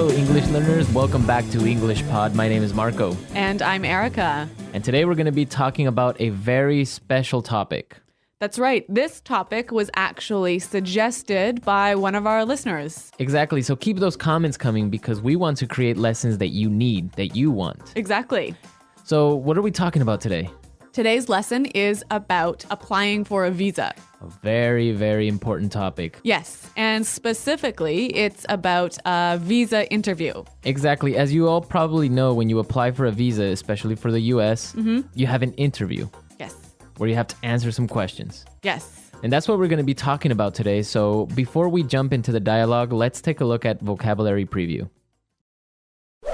Hello, English learners. Welcome back to English Pod. My name is Marco. And I'm Erica. And today we're going to be talking about a very special topic. That's right. This topic was actually suggested by one of our listeners. Exactly. So keep those comments coming because we want to create lessons that you need, that you want. Exactly. So what are we talking about today? Today's lesson is about applying for a visa. A very, very important topic. Yes, and specifically, it's about a visa interview. Exactly. As you all probably know, when you apply for a visa, especially for the US, you have an interview Yes. where you have to answer some questions. Yes. And that's what we're going to be talking about today. So before we jump into the dialogue, let's take a look at vocabulary preview.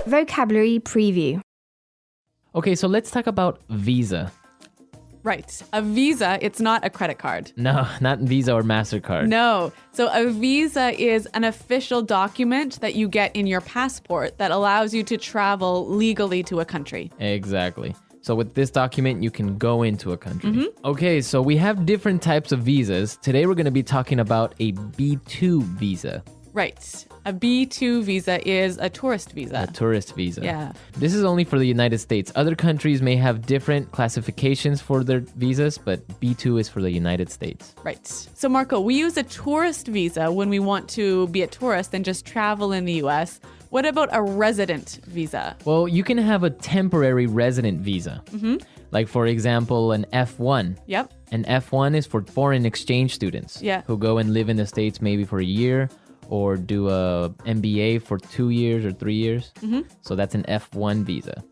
Vocabulary preview. Okay, so let's talk about visa. Right. A visa, it's not a credit card. No, not Visa or MasterCard. No. So a visa is an official document that you get in your passport that allows you to travel legally to a country. Exactly. So with this document, you can go into a country. Okay, so we have different types of visas. Today, we're going to be talking about a B2 visa, Right. A B2 visa is a tourist visa. a tourist visa. Yeah. This is only for the United States. Other countries may have different classifications for their visas, but B2 is for the United States. Right. So, Marco, we use a tourist visa when we want to be a tourist and just travel in the US. What about a resident visa? Well, you can have a temporary resident visa. Like, for example, an F1. Yep. An F1 is for foreign exchange students Yeah. who go and live in the States maybe for a year or do a MBA for 2 years or 3 years. So that's an F1 visa.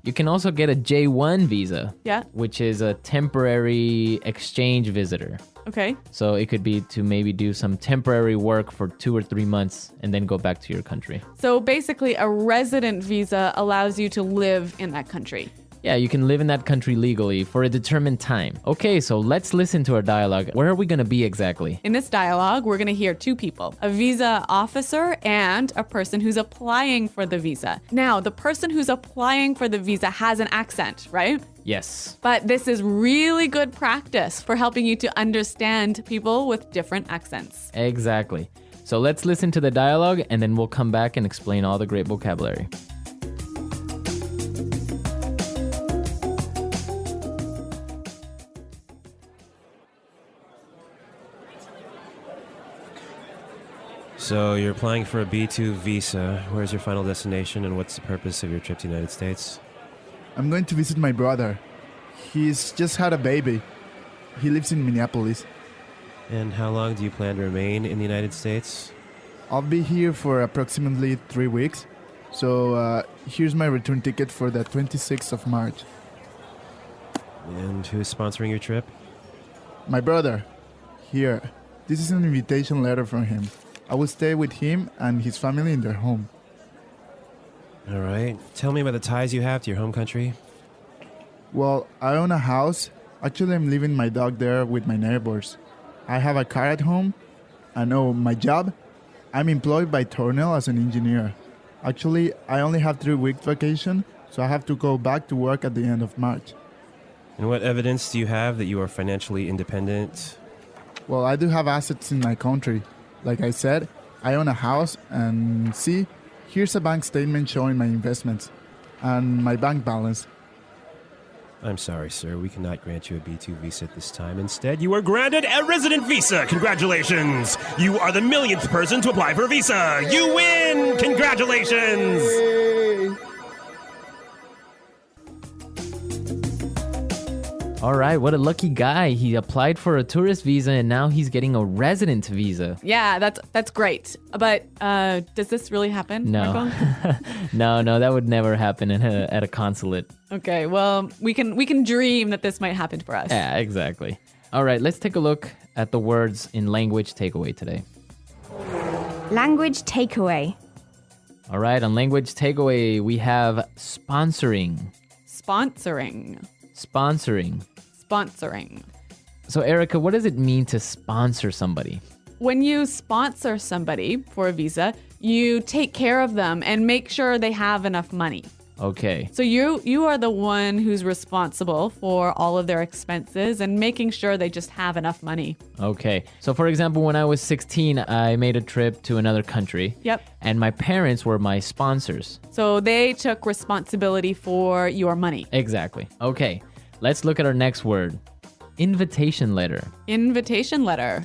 You can also get a J1 visa, Yeah. which is a temporary exchange visitor. Okay. So it could be to maybe do some temporary work for 2 or 3 months and then go back to your country. So basically, a resident visa allows you to live in that country. Yeah, you can live in that country legally for a determined time. Okay, so let's listen to our dialogue. Where are we going to be exactly? In this dialogue, we're going to hear two people, a visa officer and a person who's applying for the visa. Now, the person who's applying for the visa has an accent, right? Yes. But this is really good practice for helping you to understand people with different accents. Exactly. So let's listen to the dialogue and then we'll come back and explain all the great vocabulary. So you're applying for a B2 visa. Where's your final destination and what's the purpose of your trip to the United States? I'm going to visit my brother. He's just had a baby. He lives in Minneapolis. And how long do you plan to remain in the United States? I'll be here for approximately 3 weeks. So here's my return ticket for the 26th of March. And who's sponsoring your trip? My brother. Here. This is an invitation letter from him. I will stay with him and his family in their home. All right. Tell me about the ties you have to your home country. Well, I own a house. Actually, I'm leaving my dog there with my neighbors. I have a car at home. And oh, my job? I'm employed by Tornell as an engineer. Actually, I only have 3 weeks vacation, so I have to go back to work at the end of March. And what evidence do you have that you are financially independent? Well, I do have assets in my country. Like I said, I own a house and see, here's a bank statement showing my investments and my bank balance. I'm sorry, sir. We cannot grant you a B2 visa at this time. Instead, you are granted a resident visa. Congratulations! You are the millionth person to apply for a visa. You win! Congratulations! All right, what a lucky guy. He applied for a tourist visa and now he's getting a resident visa. Yeah, that's great. But does this really happen, No. Marco? No, that would never happen at a consulate. Okay, well, we can dream that this might happen for us. Yeah, exactly. All right, let's take a look at the words in language takeaway today. Language takeaway. All right, on language takeaway, we have sponsoring. Sponsoring. Sponsoring. Sponsoring. So, Erica, what does it mean to sponsor somebody? When you sponsor somebody for a visa, you take care of them and make sure they have enough money. Okay. So you are the one who's responsible for all of their expenses and making sure they just have enough money. Okay. So, for example, when I was 16, I made a trip to another country. Yep. And my parents were my sponsors. So they took responsibility for your money. Exactly. Okay. Let's look at our next word. Invitation letter. Invitation letter.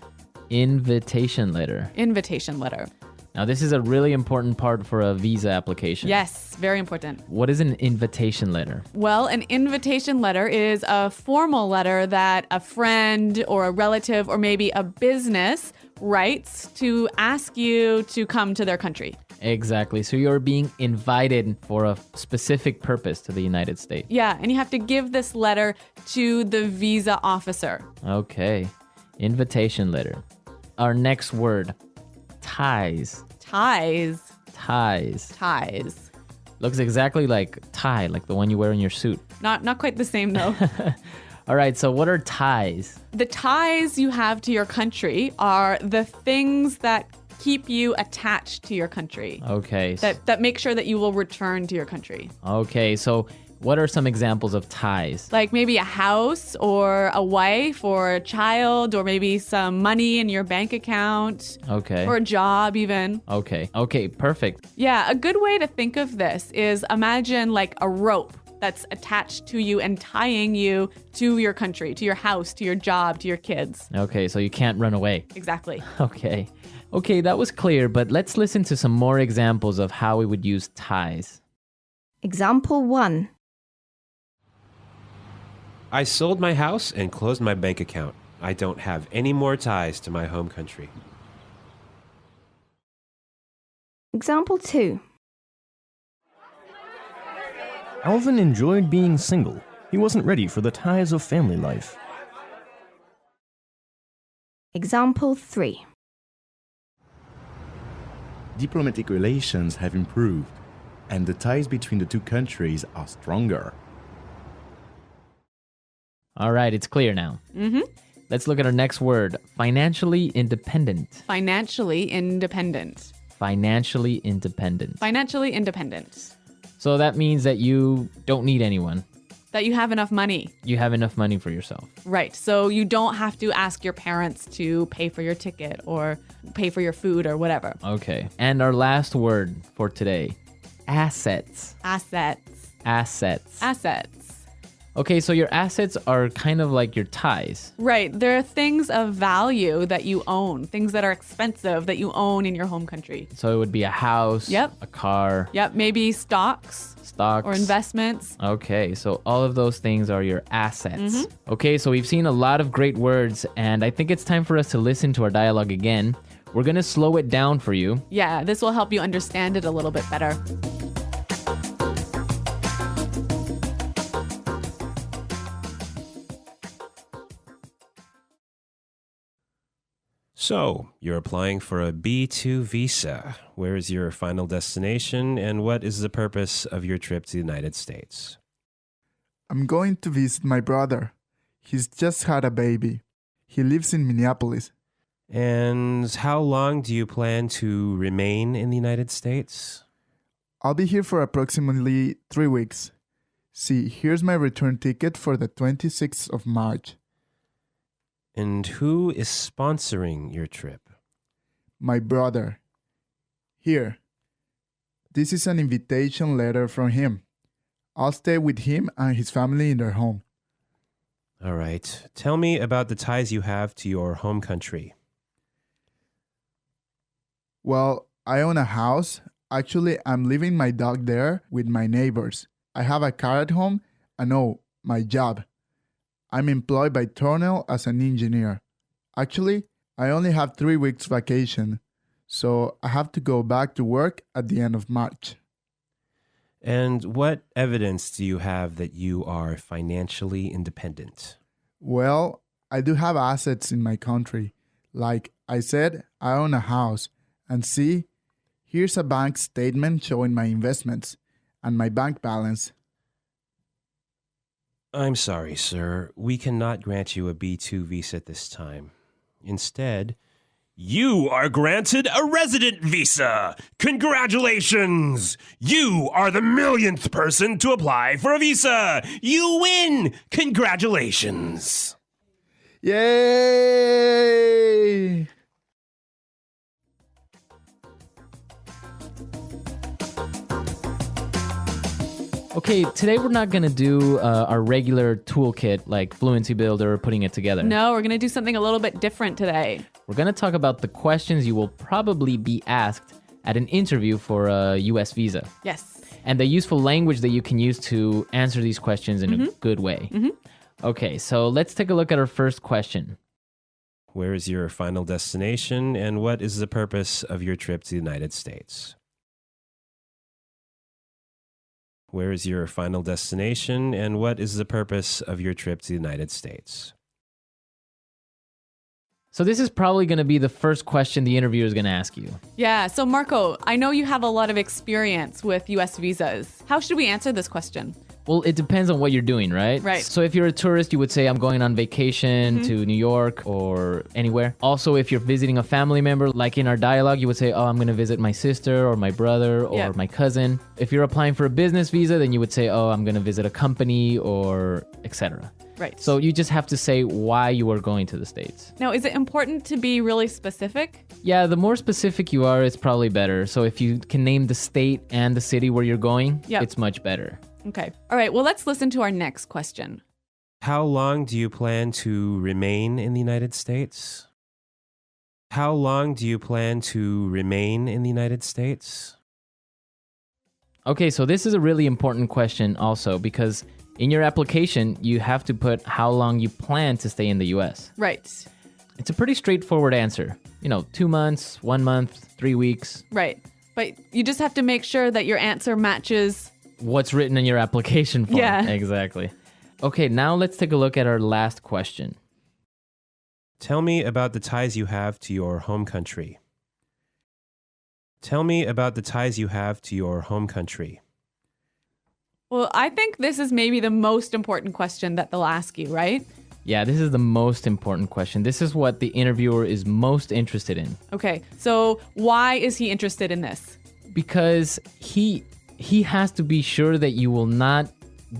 Invitation letter. Invitation letter. Now, this is a really important part for a visa application. Yes, very important. What is an invitation letter? Well, an invitation letter is a formal letter that a friend or a relative or maybe a business writes to ask you to come to their country. Exactly. So you're being invited for a specific purpose to the United States. Yeah, and you have to give this letter to the visa officer. Okay. Invitation letter. Our next word. Ties. Ties. Ties. Ties. Looks exactly like tie, like the one you wear in your suit. Not quite the same though. All right, so what are ties? The ties you have to your country are the things that keep you attached to your country. Okay. That make sure that you will return to your country. Okay, so what are some examples of ties? Like maybe a house or a wife or a child or maybe some money in your bank account. Okay. Or a job even. Okay. Okay, perfect. Yeah, a good way to think of this is imagine like a rope that's attached to you and tying you to your country, to your house, to your job, to your kids. Okay, so you can't run away. Exactly. Okay. Okay, that was clear, but let's listen to some more examples of how we would use ties. Example 1. I sold my house and closed my bank account. I don't have any more ties to my home country. Example 2. Alvin enjoyed being single. He wasn't ready for the ties of family life. Example 3. Diplomatic relations have improved, and the ties between the two countries are stronger. All right, it's clear now. Mm-hmm. Let's look at our next word. Financially independent. Financially independent. Financially independent. Financially independent. So that means that you don't need anyone. That you have enough money. You have enough money for yourself. Right. So you don't have to ask your parents to pay for your ticket or pay for your food or whatever. Okay. And our last word for today. Assets. Assets. Assets. Assets. Okay, so your assets are kind of like your ties. Right. There are things of value that you own, things that are expensive that you own in your home country. So it would be a house, Yep. a car, Yep. Maybe stocks stocks, or investments. Okay, so all of those things are your assets. Okay, so we've seen a lot of great words, and I think it's time for us to listen to our dialogue again. We're going to slow it down for you. Yeah, this will help you understand it a little bit better. So, you're applying for a B2 visa. Where is your final destination, and what is the purpose of your trip to the United States? I'm going to visit my brother. He's just had a baby. He lives in Minneapolis. And how long do you plan to remain in the United States? I'll be here for approximately 3 weeks. See, here's my return ticket for the 26th of March. And who is sponsoring your trip? My brother. Here. This is an invitation letter from him. I'll stay with him and his family in their home. All right. Tell me about the ties you have to your home country. Well, I own a house. Actually, I'm leaving my dog there with my neighbors. I have a car at home and my job. I'm employed by Tornell as an engineer. Actually, I only have 3 weeks vacation, so I have to go back to work at the end of March. And what evidence do you have that you are financially independent? Well, I do have assets in my country. Like I said, I own a house. And see, here's a bank statement showing my investments and my bank balance. I'm sorry, sir. We cannot grant you a B2 visa at this time. Instead, You are granted a resident visa. Congratulations! You are the millionth person to apply for a visa. You win! Congratulations! Yay! Okay, today we're not going to do our regular toolkit like Fluency Builder, putting it together. No, we're going to do something a little bit different today. We're going to talk about the questions you will probably be asked at an interview for a US visa. Yes. And the useful language that you can use to answer these questions in a good way. Okay, so let's take a look at our first question. Where is your final destination, and what is the purpose of your trip to the United States? Where is your final destination, and what is the purpose of your trip to the United States? So this is probably going to be the first question the interviewer is going to ask you. Yeah. So, Marco, I know you have a lot of experience with U.S. visas. How should we answer this question? Well, it depends on what you're doing, right? Right. So if you're a tourist, you would say, I'm going on vacation to New York or anywhere. Also, if you're visiting a family member, like in our dialogue, you would say, oh, I'm going to visit my sister or my brother or my cousin. If you're applying for a business visa, then you would say, oh, I'm going to visit a company or etc. Right. So you just have to say why you are going to the States. Now, is it important to be really specific? Yeah, the more specific you are, it's probably better. So if you can name the state and the city where you're going, it's much better. Okay. All right. Well, let's listen to our next question. How long do you plan to remain in the United States? How long do you plan to remain in the United States? Okay, so this is a really important question also because in your application, you have to put how long you plan to stay in the US. Right. It's a pretty straightforward answer. 2 months, 1 month, 3 weeks. Right. But you just have to make sure that your answer matches what's written in your application form. Yeah. Exactly. Okay, now let's take a look at our last question. Tell me about the ties you have to your home country. Tell me about the ties you have to your home country. Well, I think this is maybe the most important question that they'll ask you, right? Yeah, this is the most important question. This is what the interviewer is most interested in. Okay, so why is he interested in this? Because he has to be sure that you will not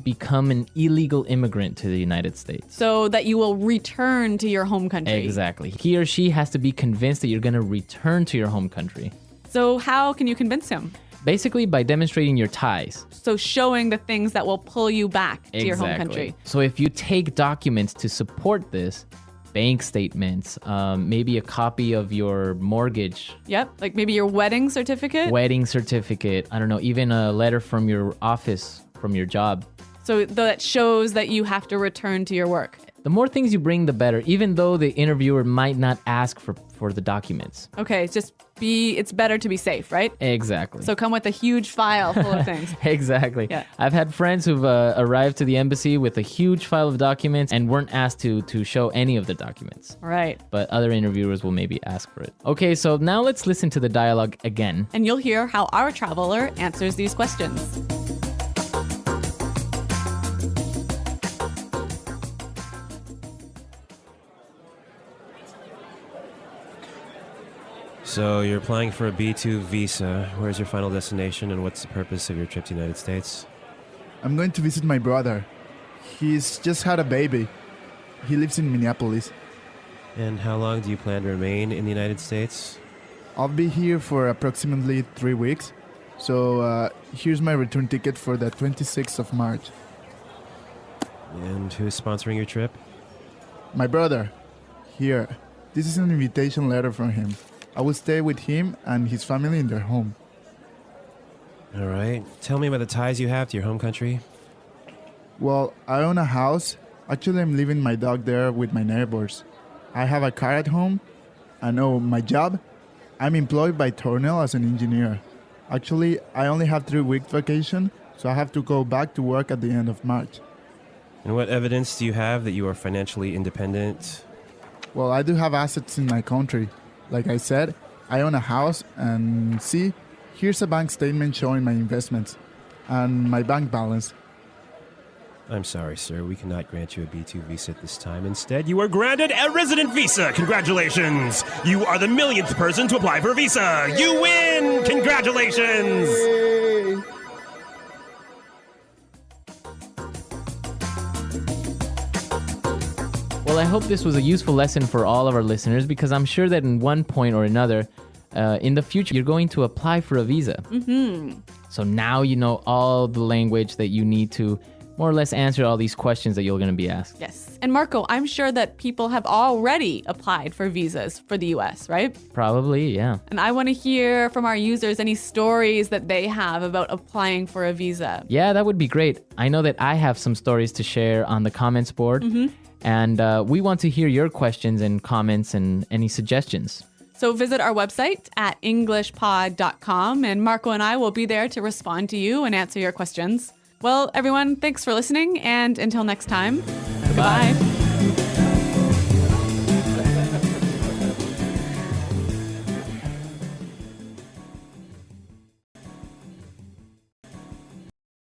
become an illegal immigrant to the United States. So that you will return to your home country. Exactly. He or she has to be convinced that you're going to return to your home country. So how can you convince him? Basically, by demonstrating your ties. So showing the things that will pull you back to your home country. So if you take documents to support this, bank statements, maybe a copy of your mortgage. Yep, like maybe your wedding certificate. I don't know, even a letter from your office, from your job. So that shows that you have to return to your work. The more things you bring, the better, even though the interviewer might not ask for the documents. Okay, it's better to be safe, right? Exactly. So come with a huge file full of things. Exactly. Yeah. I've had friends who've arrived to the embassy with a huge file of documents and weren't asked to show any of the documents. All right. But other interviewers will maybe ask for it. Okay, so now let's listen to the dialogue again. And you'll hear how our traveler answers these questions. So you're applying for a B2 visa. Where's your final destination, and what's the purpose of your trip to the United States? I'm going to visit my brother. He's just had a baby. He lives in Minneapolis. And how long do you plan to remain in the United States? I'll be here for approximately 3 weeks. So here's my return ticket for the 26th of March. And who's sponsoring your trip? My brother. Here. This is an invitation letter from him. I will stay with him and his family in their home. All right. Tell me about the ties you have to your home country. Well, I own a house. Actually, I'm leaving my dog there with my neighbors. I have a car at home. And my job? I'm employed by Tornell as an engineer. Actually, I only have 3 weeks vacation, so I have to go back to work at the end of March. And what evidence do you have that you are financially independent? Well, I do have assets in my country. Like I said, I own a house, and see, here's a bank statement showing my investments and my bank balance. I'm sorry, sir. We cannot grant you a B2 visa at this time. Instead, you are granted a resident visa. Congratulations! You are the millionth person to apply for a visa. You win! Congratulations! Well, I hope this was a useful lesson for all of our listeners because I'm sure that in one point or another, in the future, you're going to apply for a visa. Mm-hmm. So now you know all the language that you need to more or less answer all these questions that you're going to be asked. Yes. And Marco, I'm sure that people have already applied for visas for the US, right? Probably, yeah. And I want to hear from our users any stories that they have about applying for a visa. Yeah, that would be great. I know that I have some stories to share on the comments board. Mm-hmm. And we want to hear your questions and comments and any suggestions. So visit our website at englishpod.com, and Marco and I will be there to respond to you and answer your questions. Well, everyone, thanks for listening, and until next time, goodbye.